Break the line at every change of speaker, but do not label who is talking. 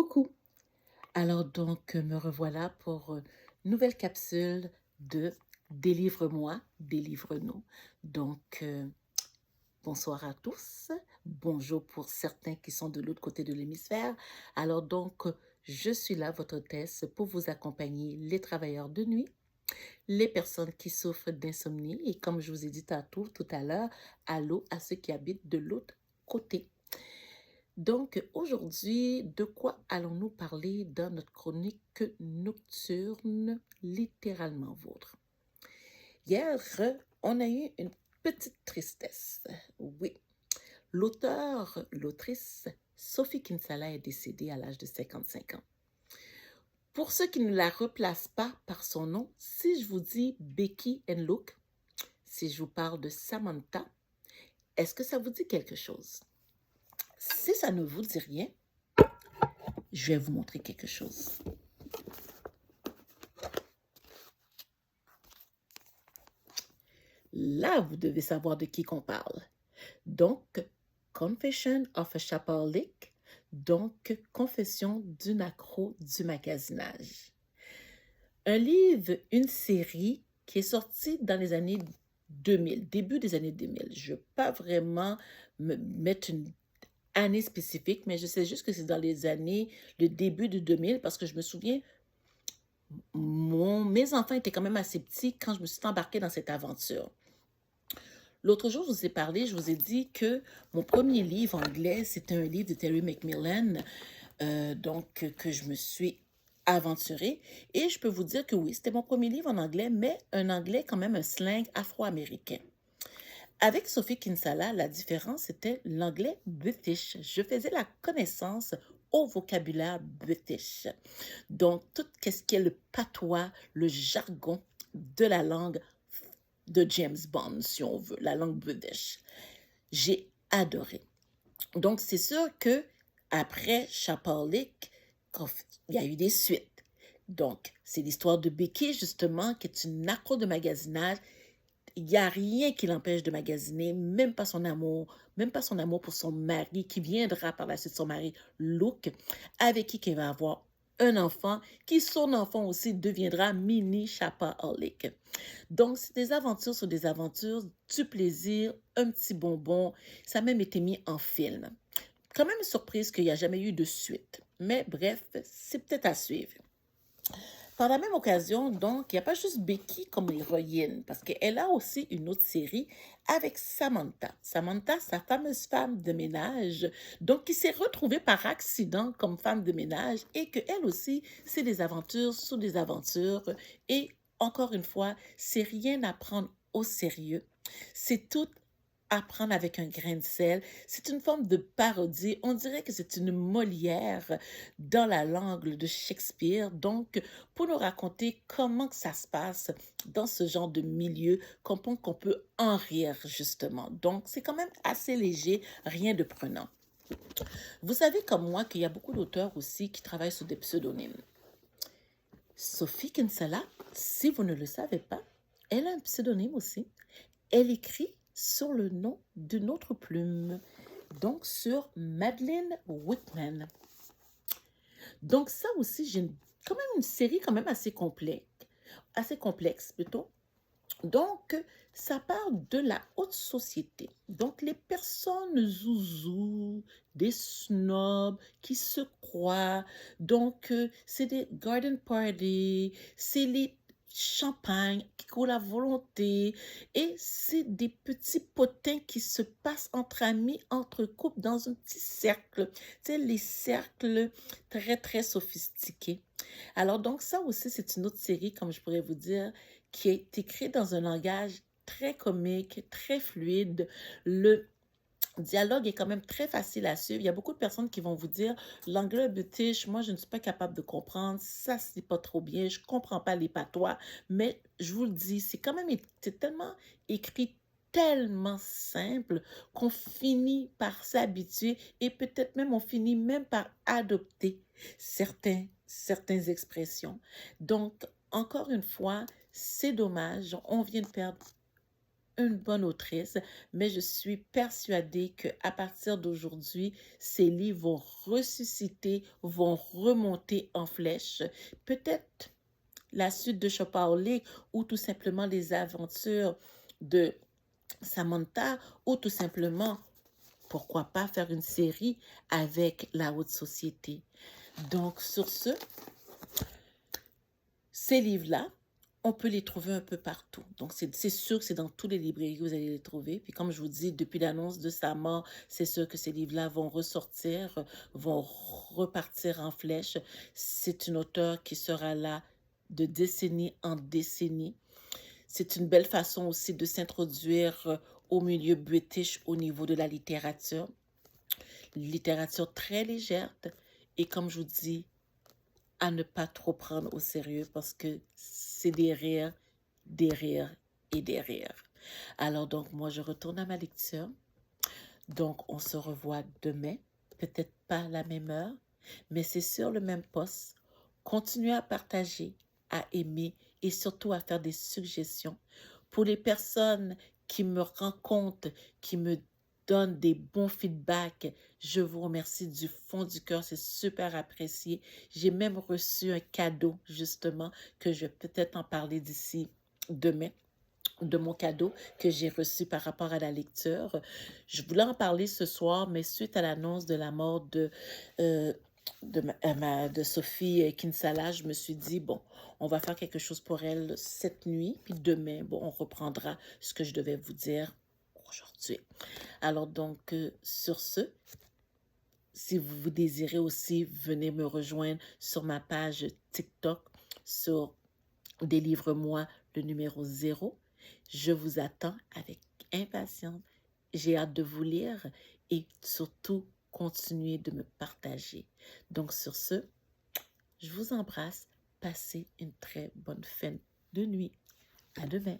Coucou! Alors donc, me revoilà pour une nouvelle capsule de Délivre-moi, délivre-nous. Donc, bonsoir à tous. Bonjour pour certains qui sont de l'autre côté de l'hémisphère. Alors donc, je suis là, votre hôtesse, pour vous accompagner, les travailleurs de nuit, les personnes qui souffrent d'insomnie et comme je vous ai dit tout à l'heure, allô à ceux qui habitent de l'autre côté. Donc, aujourd'hui, de quoi allons-nous parler dans notre chronique nocturne, littéralement vôtre? Hier, on a eu une petite tristesse. Oui, l'autrice Sophie Kinsella est décédée à l'âge de 55 ans. Pour ceux qui ne la replacent pas par son nom, si je vous dis Becky and Luke, si je vous parle de Samantha, est-ce que ça vous dit quelque chose? Si ça ne vous dit rien, je vais vous montrer quelque chose. Là, vous devez savoir de qui qu'on parle. Donc, Confession of a Shopaholic, donc Confession d'une accro du magasinage. Un livre, une série qui est sortie dans les années 2000, début des années 2000. Je ne veux pas vraiment me mettre une année spécifique, mais je sais juste que c'est dans les années, le début de 2000, parce que je me souviens, mes enfants étaient quand même assez petits quand je me suis embarquée dans cette aventure. L'autre jour, je vous ai parlé, je vous ai dit que mon premier livre anglais, c'était un livre de Terry McMillan, que je me suis aventurée. Et je peux vous dire que oui, c'était mon premier livre en anglais, mais un anglais quand même, un slang afro-américain. Avec Sophie Kinsella, la différence, c'était l'anglais british. Je faisais la connaissance au vocabulaire british. Donc, tout ce qui est le patois, le jargon de la langue de James Bond, si on veut, la langue british. J'ai adoré. Donc, c'est sûr que après Shopaholic, il y a eu des suites. Donc, c'est l'histoire de Becky, justement, qui est une accro de magasinage. Il n'y a rien qui l'empêche de magasiner, même pas son amour pour son mari, qui viendra par la suite, son mari Luke, avec qui il va avoir un enfant, qui son enfant aussi deviendra mini shopaholic. Donc, c'est des aventures sur des aventures, du plaisir, un petit bonbon. Ça a même été mis en film. Quand même surprise qu'il n'y a jamais eu de suite. Mais bref, c'est peut-être à suivre. Par la même occasion, donc, il n'y a pas juste Becky comme héroïne, parce qu'elle a aussi une autre série avec Samantha. Samantha, sa fameuse femme de ménage, donc qui s'est retrouvée par accident comme femme de ménage et qu'elle aussi, c'est des aventures sous des aventures. Et encore une fois, c'est rien à prendre au sérieux. C'est tout à prendre avec un grain de sel. C'est une forme de parodie. On dirait que c'est une Molière dans la langue de Shakespeare. Donc, pour nous raconter comment que ça se passe dans ce genre de milieu, qu'on peut en rire, justement. Donc, c'est quand même assez léger, rien de prenant. Vous savez comme moi qu'il y a beaucoup d'auteurs aussi qui travaillent sous des pseudonymes. Sophie Kinsella, si vous ne le savez pas, elle a un pseudonyme aussi. Elle écrit sur le nom d'une autre plume, donc sur Madeleine Whitman. Donc ça aussi, j'ai quand même une série quand même assez complexe plutôt. Donc, ça parle de la haute société. Donc, les personnes zouzous, des snobs qui se croient. Donc, c'est des garden parties, c'est les champagnes qui coulent à volonté et c'est des petits potins qui se passent entre amis, entre couples dans un petit cercle. C'est les cercles très, très sophistiqués. Alors, donc, ça aussi, c'est une autre série, comme je pourrais vous dire, qui est écrit dans un langage très comique, très fluide. Le dialogue est quand même très facile à suivre. Il y a beaucoup de personnes qui vont vous dire l'anglais british, moi je ne suis pas capable de comprendre, ça c'est pas trop bien, je comprends pas les patois, mais je vous le dis, c'est tellement écrit tellement simple qu'on finit par s'habituer et peut-être même on finit même par adopter certaines expressions. Donc, encore une fois, c'est dommage, on vient de perdre une bonne autrice, mais je suis persuadée qu'à partir d'aujourd'hui, ces livres vont ressusciter, vont remonter en flèche. Peut-être la suite de Shopaholic ou tout simplement les aventures de Samantha ou tout simplement, pourquoi pas faire une série avec la haute société. Donc, sur ce, ces livres-là, on peut les trouver un peu partout. Donc, c'est sûr que c'est dans toutes les librairies que vous allez les trouver. Puis comme je vous dis, depuis l'annonce de sa mort, c'est sûr que ces livres-là vont ressortir, vont repartir en flèche. C'est une auteure qui sera là de décennie en décennie. C'est une belle façon aussi de s'introduire au milieu british au niveau de la littérature. Littérature très légère et comme je vous dis, à ne pas trop prendre au sérieux parce que c'est des rires et des rires. Alors donc, moi, je retourne à ma lecture. Donc, on se revoit demain. Peut-être pas à la même heure, mais c'est sur le même poste. Continuez à partager, à aimer et surtout à faire des suggestions. Pour les personnes qui me rencontrent, qui me donnent des bons feedbacks, je vous remercie du fond du cœur, c'est super apprécié. J'ai même reçu un cadeau, justement, que je vais peut-être en parler d'ici demain, de mon cadeau que j'ai reçu par rapport à la lecture. Je voulais en parler ce soir, mais suite à l'annonce de la mort de Sophie Kinsella, je me suis dit, bon, on va faire quelque chose pour elle cette nuit, puis demain, bon, on reprendra ce que je devais vous dire aujourd'hui. Alors donc, sur ce, si vous désirez aussi, venez me rejoindre sur ma page TikTok, sur Délivre-moi le numéro 0. Je vous attends avec impatience. J'ai hâte de vous lire et surtout continuer de me partager. Donc sur ce, je vous embrasse. Passez une très bonne fin de nuit. À demain.